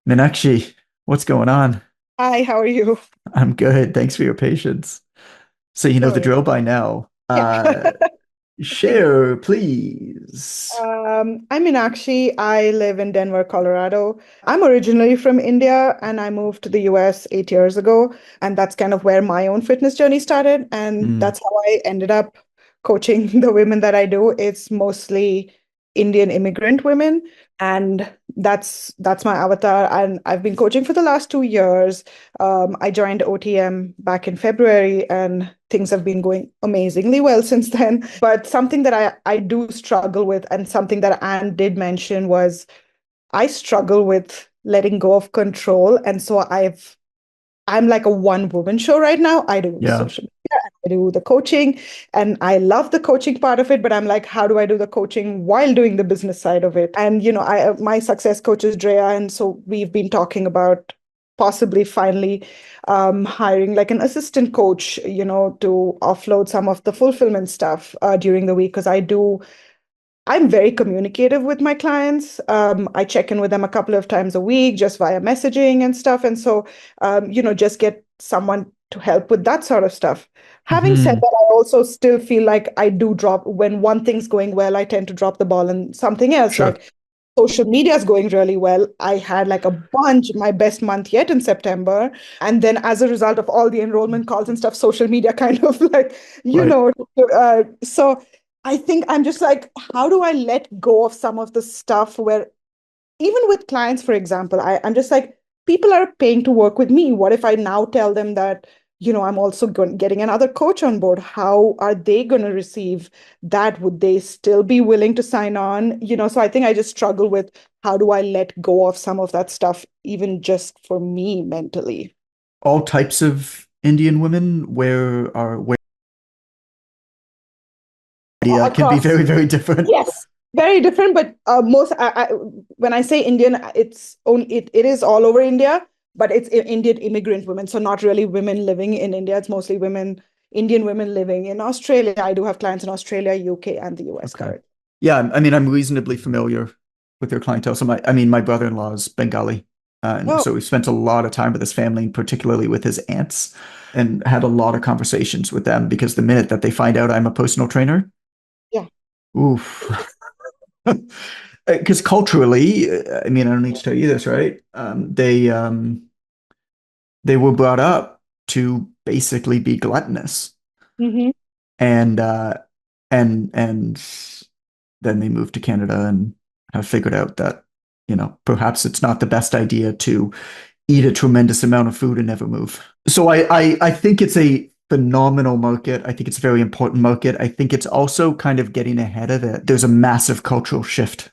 Minakshi, what's going on? Hi, how are you? I'm good. Thanks for your patience. So you know the Sure. drill by now. Yeah. Share, please. I'm Minakshi. I live in Denver, Colorado. I'm originally from India and I moved to the US 8 years ago. And that's kind of where my own fitness journey started. And Mm, that's how I ended up coaching the women that I do. It's mostly Indian immigrant women. And that's my avatar. And I've been coaching for the last 2 years. I joined OTM back in February, and things have been going amazingly well since then. But something that I do struggle with, and something that Anne did mention, was I struggle with letting go of control. And so I'm like a one woman show right now. I do yeah. social media, and I do the coaching, and I love the coaching part of it. But I'm like, how do I do the coaching while doing the business side of it? And I my success coach is Drea, and so we've been talking about possibly finally hiring like an assistant coach, to offload some of the fulfillment stuff during the week because I'm very communicative with my clients. I check in with them a couple of times a week just via messaging and stuff. And so, just get someone to help with that sort of stuff. Having said Hmm. that, I also still feel like I do drop when one thing's going well, I tend to drop the ball and something else. Sure. Like social media is going really well. I had like a bunch, my best month yet in September. And then as a result of all the enrollment calls and stuff, social media kind of like, you Right. know, so I think I'm just like, how do I let go of some of the stuff where, even with clients, for example, I'm just like, people are paying to work with me. What if I now tell them that, I'm also getting another coach on board? How are they going to receive that? Would they still be willing to sign on? So I think I just struggle with how do I let go of some of that stuff, even just for me mentally. All types of Indian women where idea can be Across. very, very different. Yes, very different, but when I say Indian, it is all over India, but it's Indian immigrant women, so not really women living in India. It's mostly Indian women living in Australia. I do have clients in Australia, UK, and the US Okay. currently. Yeah, I mean, I'm reasonably familiar with your clientele. So my brother-in-law is Bengali, and Oh, so we spent a lot of time with his family, particularly with his aunts, and had a lot of conversations with them because the minute that they find out I'm a personal trainer, yeah. oof. Because culturally, I mean, I don't need to tell you this, right? They were brought up to basically be gluttonous, Hmm. and and then they moved to Canada and have figured out that, perhaps it's not the best idea to eat a tremendous amount of food and never move. So I think it's a phenomenal market. I think it's a very important market. I think it's also kind of getting ahead of it. There's a massive cultural shift.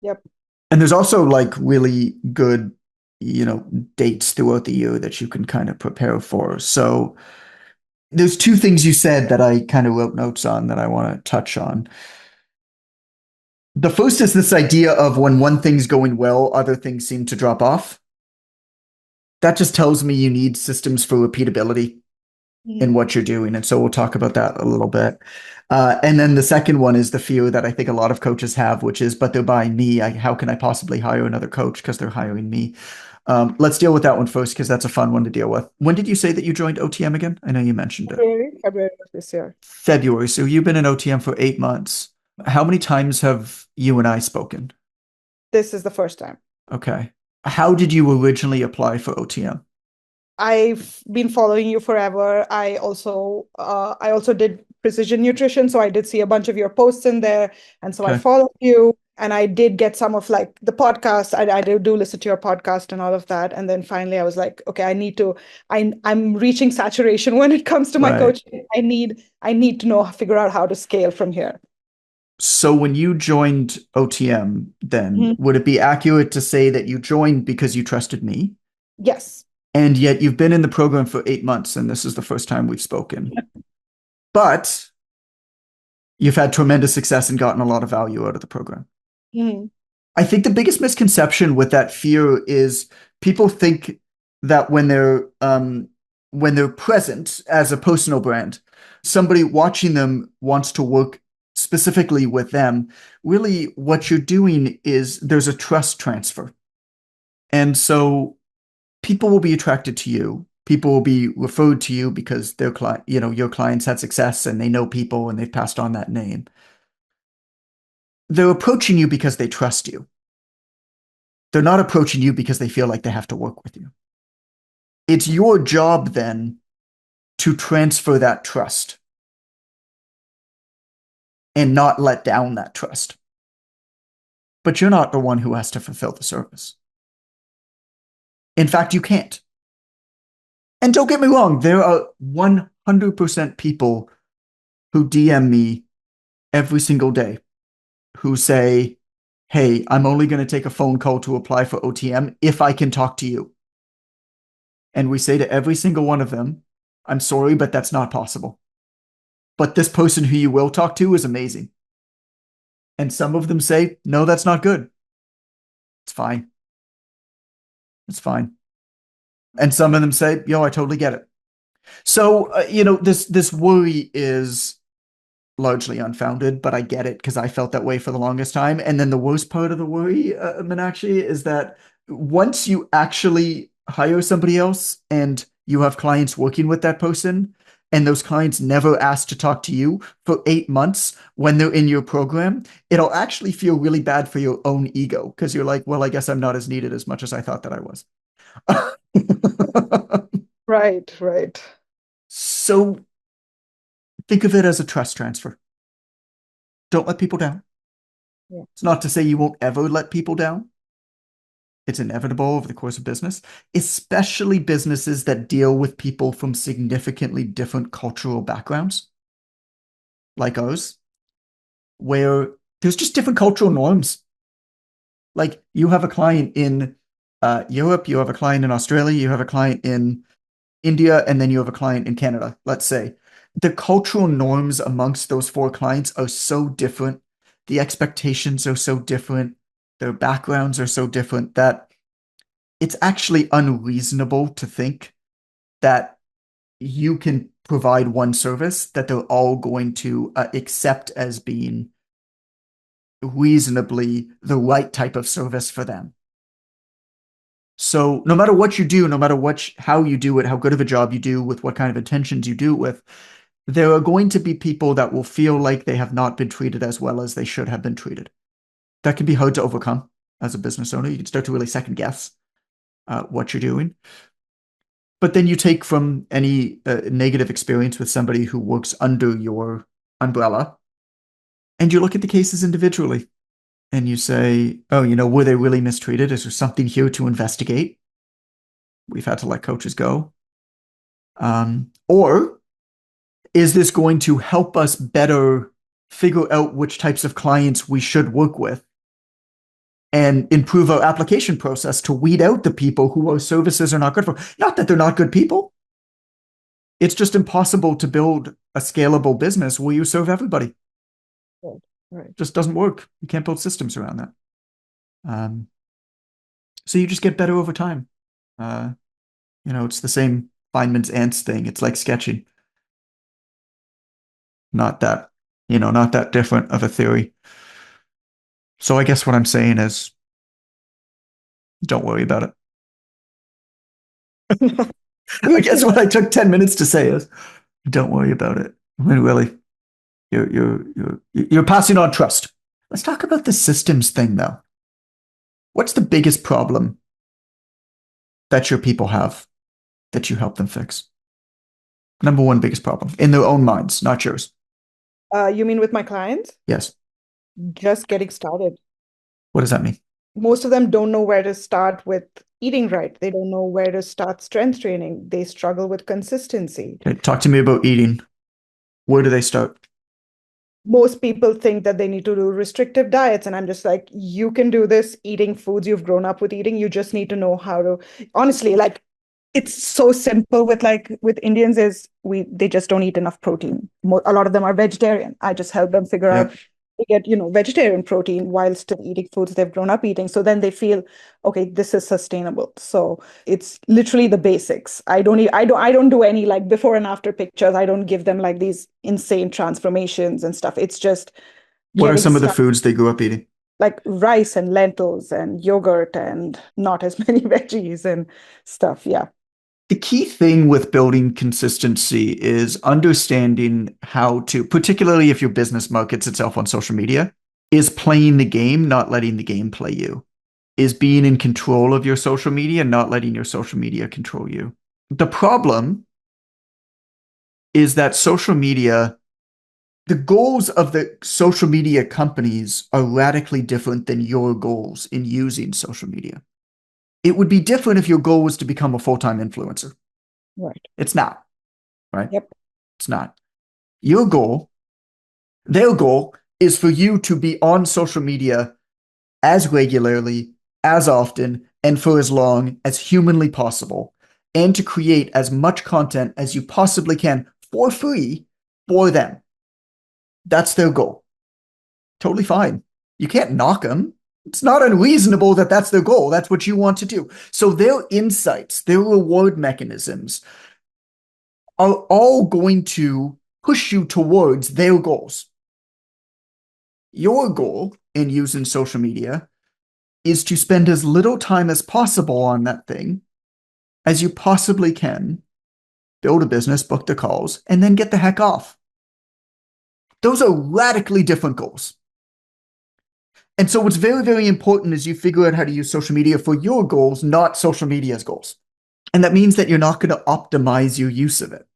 Yep. And there's also like really good, dates throughout the year that you can kind of prepare for. So there's two things you said that I kind of wrote notes on that I want to touch on. The first is this idea of when one thing's going well, other things seem to drop off. That just tells me you need systems for repeatability in Hmm. what you're doing. And so we'll talk about that a little bit. And then the second one is the fear that I think a lot of coaches have, which is, but they're buying me. How can I possibly hire another coach because they're hiring me? Let's deal with that one first because that's a fun one to deal with. When did you say that you joined OTM again? I know you mentioned it. February of this year. February. So you've been in OTM for 8 months. How many times have you and I spoken? This is the first time. Okay. How did you originally apply for OTM? I've been following you forever. I also did precision nutrition, so I did see a bunch of your posts in there, and so I Okay. followed you. And I did get some of like the podcast. I do listen to your podcast and all of that. And then finally, I was like, okay, I need to. I'm reaching saturation when it comes to my Right. coaching. I need to know figure out how to scale from here. So when you joined OTM, then Mhm. would it be accurate to say that you joined because you trusted me? Yes. And yet you've been in the program for 8 months, and this is the first time we've spoken. But you've had tremendous success and gotten a lot of value out of the program. Mhm. I think the biggest misconception with that fear is people think that when they're present as a personal brand, somebody watching them wants to work specifically with them. Really, what you're doing is there's a trust transfer. And so people will be attracted to you. People will be referred to you because their client, your clients had success and they know people and they've passed on that name. They're approaching you because they trust you. They're not approaching you because they feel like they have to work with you. It's your job then to transfer that trust and not let down that trust. But you're not the one who has to fulfill the service. In fact, you can't. And don't get me wrong, there are 100% people who DM me every single day who say, hey, I'm only going to take a phone call to apply for OTM if I can talk to you. And we say to every single one of them, I'm sorry, but that's not possible. But this person who you will talk to is amazing. And some of them say, no, that's not good. It's fine. It's fine. And some of them say, yo, I totally get it. So, this worry is largely unfounded, but I get it because I felt that way for the longest time. And then the worst part of the worry, Minakshi, is that once you actually hire somebody else and you have clients working with that person, and those clients never ask to talk to you for 8 months when they're in your program, it'll actually feel really bad for your own ego because you're like, well, I guess I'm not as needed as much as I thought that I was. Right, right. So think of it as a trust transfer. Don't let people down. Yeah. It's not to say you won't ever let people down. It's inevitable over the course of business, especially businesses that deal with people from significantly different cultural backgrounds, like ours, where there's just different cultural norms. Like you have a client in Europe, you have a client in Australia, you have a client in India, and then you have a client in Canada, let's say. The cultural norms amongst those four clients are so different. The expectations are so different. Their backgrounds are so different that it's actually unreasonable to think that you can provide one service that they're all going to accept as being reasonably the right type of service for them. So no matter what you do, no matter how you do it, how good of a job you do with what kind of intentions you do it with, there are going to be people that will feel like they have not been treated as well as they should have been treated. That can be hard to overcome as a business owner. You can start to really second guess what you're doing. But then you take from any negative experience with somebody who works under your umbrella and you look at the cases individually and you say, oh, were they really mistreated? Is there something here to investigate? We've had to let coaches go. Or is this going to help us better figure out which types of clients we should work with and improve our application process to weed out the people who our services are not good for? Not that they're not good people. It's just impossible to build a scalable business where you serve everybody. Right, right. Just doesn't work. You can't build systems around that. Um, so you just get better over time. It's the same Feynman's ants thing. It's like sketching. Not that, not that different of a theory. So I guess what I'm saying is don't worry about it. I Good to guess know. what I took 10 minutes to say is don't worry about it. I mean, really, you're passing on trust. Let's talk about the systems thing though. What's the biggest problem that your people have that you help them fix? Number one biggest problem in their own minds, not yours. You mean with my clients? Yes. Just getting started. What does that mean? Most of them don't know where to start with eating right. They don't know where to start strength training. They struggle with consistency. Okay, talk to me about eating. Where do they start? Most people think that they need to do restrictive diets, and I'm just like, you can do this eating foods you've grown up with eating. You just need to know how to, honestly, like, it's so simple with Indians is they just don't eat enough protein. A lot of them are vegetarian. I just help them figure out Yep. to get vegetarian protein while still eating foods they've grown up eating. So then they feel, okay, this is sustainable. So it's literally the basics. I don't do any like before and after pictures. I don't give them like these insane transformations and stuff. It's just What are getting some of the started. foods they grew up eating? like rice and lentils and yogurt and not as many veggies and stuff. Yeah. The key thing with building consistency is understanding how to, particularly if your business markets itself on social media, is playing the game, not letting the game play you, is being in control of your social media, not letting your social media control you. The problem is that social media, the goals of the social media companies are radically different than your goals in using social media. It would be different if your goal was to become a full-time influencer. Right. It's not, right? Yep. It's not. Your goal, their goal is for you to be on social media as regularly, as often, and for as long as humanly possible, and to create as much content as you possibly can for free for them. That's their goal. Totally fine. You can't knock them. It's not unreasonable that that's their goal. That's what you want to do. So their insights, their reward mechanisms are all going to push you towards their goals. Your goal in using social media is to spend as little time as possible on that thing as you possibly can, build a business, book the calls, and then get the heck off. Those are radically different goals. And so what's very, very important is you figure out how to use social media for your goals, not social media's goals. And that means that you're not going to optimize your use of it.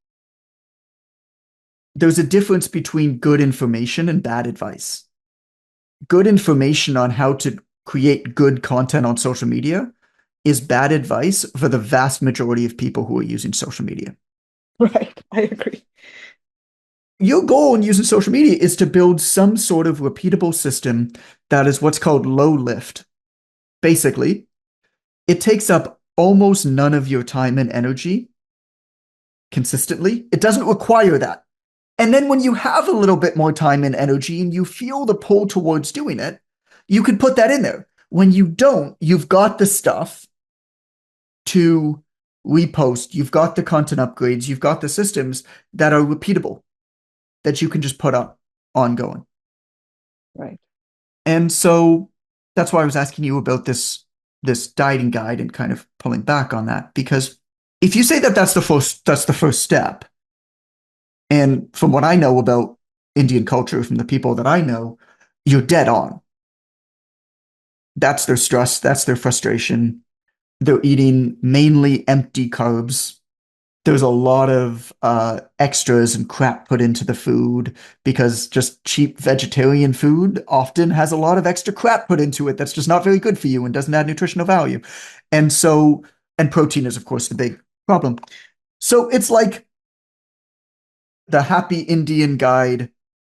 There's a difference between good information and bad advice. Good information on how to create good content on social media is bad advice for the vast majority of people who are using social media. Right. I agree. Your goal in using social media is to build some sort of repeatable system that is what's called low lift. Basically, it takes up almost none of your time and energy consistently. It doesn't require that. And then when you have a little bit more time and energy and you feel the pull towards doing it, you could put that in there. When you don't, you've got the stuff to repost, you've got the content upgrades, you've got the systems that are repeatable that you can just put up ongoing. Right. And so that's why I was asking you about this dieting guide and kind of pulling back on that because if you say that that's the first step, and from what I know about Indian culture, from the people that I know, you're dead on. That's their stress, that's their frustration. They're eating mainly empty carbs. There's a lot of extras and crap put into the food because just cheap vegetarian food often has a lot of extra crap put into it that's just not very good for you and doesn't add nutritional value. And so, and protein is, of course, the big problem. So it's like the Happy Indian Guide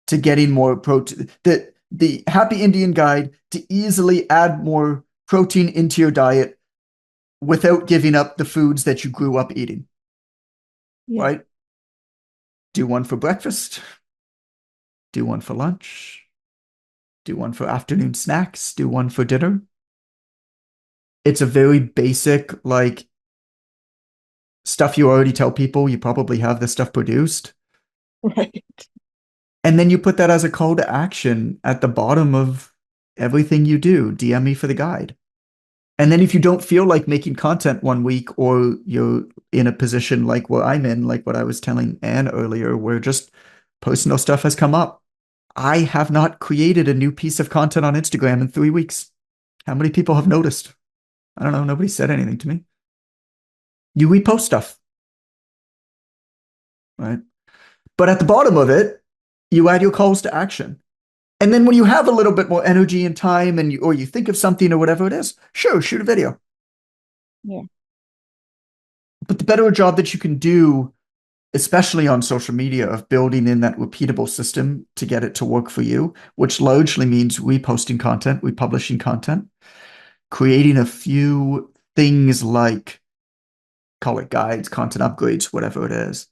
to getting more protein, the Happy Indian Guide to easily add more protein into your diet without giving up the foods that you grew up eating, Yeah. right? Do one for breakfast, do one for lunch, do one for afternoon snacks, do one for dinner. It's a very basic, like stuff you already tell people. You probably have this stuff produced. Right. And then you put that as a call to action at the bottom of everything you do. DM me for the guide. And then if you don't feel like making content one week or you're in a position like where I'm in, like what I was telling Anne earlier, where just personal stuff has come up, I have not created a new piece of content on Instagram in 3 weeks. How many people have noticed? I don't know. Nobody said anything to me. You repost stuff, right? But at the bottom of it, you add your calls to action. And then when you have a little bit more energy and time and or you think of something or whatever it is, sure, shoot a video. Yeah. But the better a job that you can do, especially on social media, of building in that repeatable system to get it to work for you, which largely means reposting content, republishing content, creating a few things like call it guides, content upgrades, whatever it is.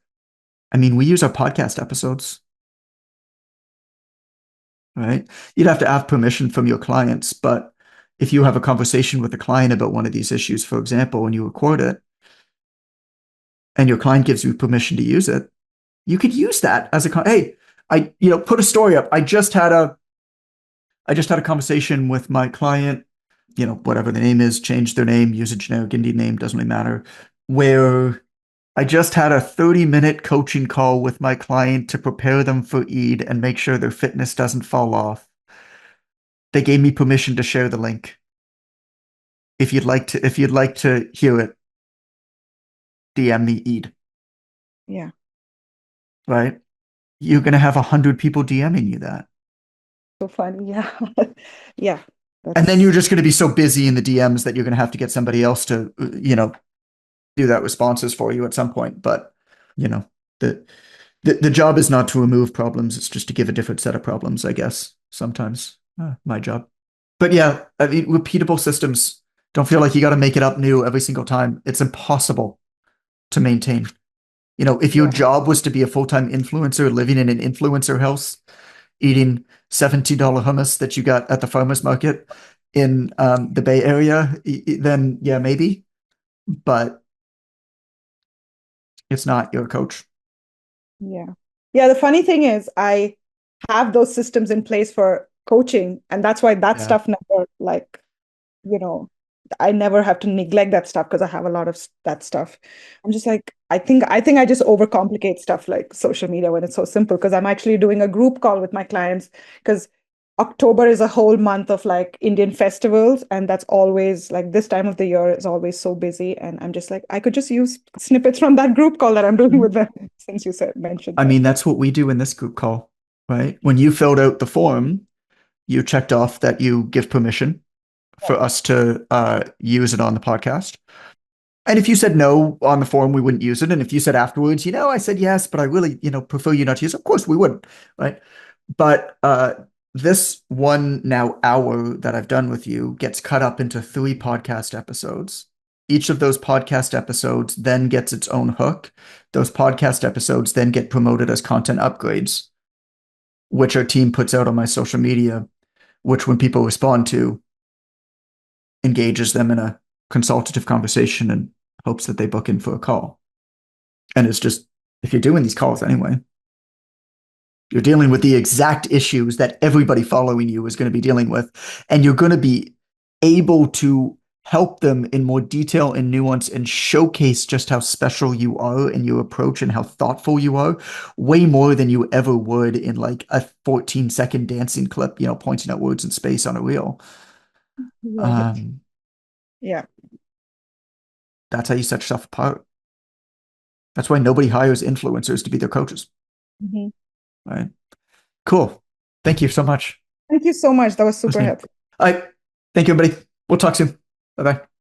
I mean, we use our podcast episodes, right? You'd have to have permission from your clients, but if you have a conversation with a client about one of these issues, for example, and you record it, and your client gives you permission to use it, you could use that as a hey, I put a story up. I just had I just had a conversation with my client, whatever the name is, change their name, use a generic Indian name, doesn't really matter, where I just had a 30-minute coaching call with my client to prepare them for Eid and make sure their fitness doesn't fall off. They gave me permission to share the link. If you'd like to hear it, DM me Eid, Yeah. right? You're gonna have 100 people DMing you that. So funny. Yeah. Yeah. And then you're That's just going to be so busy in the DMs that you're going to have to get somebody else to, do that responses for you at some point. But, you know, the, the job is not to remove problems. It's just to give a different set of problems, I guess, sometimes. My job. But yeah, I mean, repeatable systems don't feel like you got to make it up new every single time. It's impossible to maintain. If your yeah. job was to be a full-time influencer living in an influencer house, eating $70 hummus that you got at the farmer's market in the Bay Area, then yeah, maybe. But it's not your coach. Yeah. Yeah. The funny thing is, I have those systems in place for coaching, and that's why that Yeah. stuff never, like, you know, I never have to neglect that stuff because I have a lot of that stuff. I'm just like, I think I just overcomplicate stuff like social media when it's so simple because I'm actually doing a group call with my clients because October is a whole month of like Indian festivals, and that's always like this time of the year is always so busy. And I'm just like, I could just use snippets from that group call that I'm doing with them since you said mentioned I that. mean, that's what we do in this group call, right? When you filled out the form, you checked off that you give permission for us to use it on the podcast. And if you said no on the forum, we wouldn't use it. And if you said afterwards, I said yes, but I really, prefer you not to use it, of course we wouldn't, right? But this one now hour that I've done with you gets cut up into 3 podcast episodes. Each of those podcast episodes then gets its own hook. Those podcast episodes then get promoted as content upgrades, which our team puts out on my social media, which when people respond to, engages them in a consultative conversation and hopes that they book in for a call. And it's just, if you're doing these calls anyway, you're dealing with the exact issues that everybody following you is going to be dealing with. And you're going to be able to help them in more detail and nuance and showcase just how special you are in your approach and how thoughtful you are, way more than you ever would in like a 14-second dancing clip, pointing out words in space on a reel. Right. Um, Yeah. that's how you set yourself apart. That's why nobody hires influencers to be their coaches, Mhm. right? Cool. Thank you so much Thank you so much. That was for super listening. helpful. All right. Thank you, everybody. We'll talk soon. Bye bye.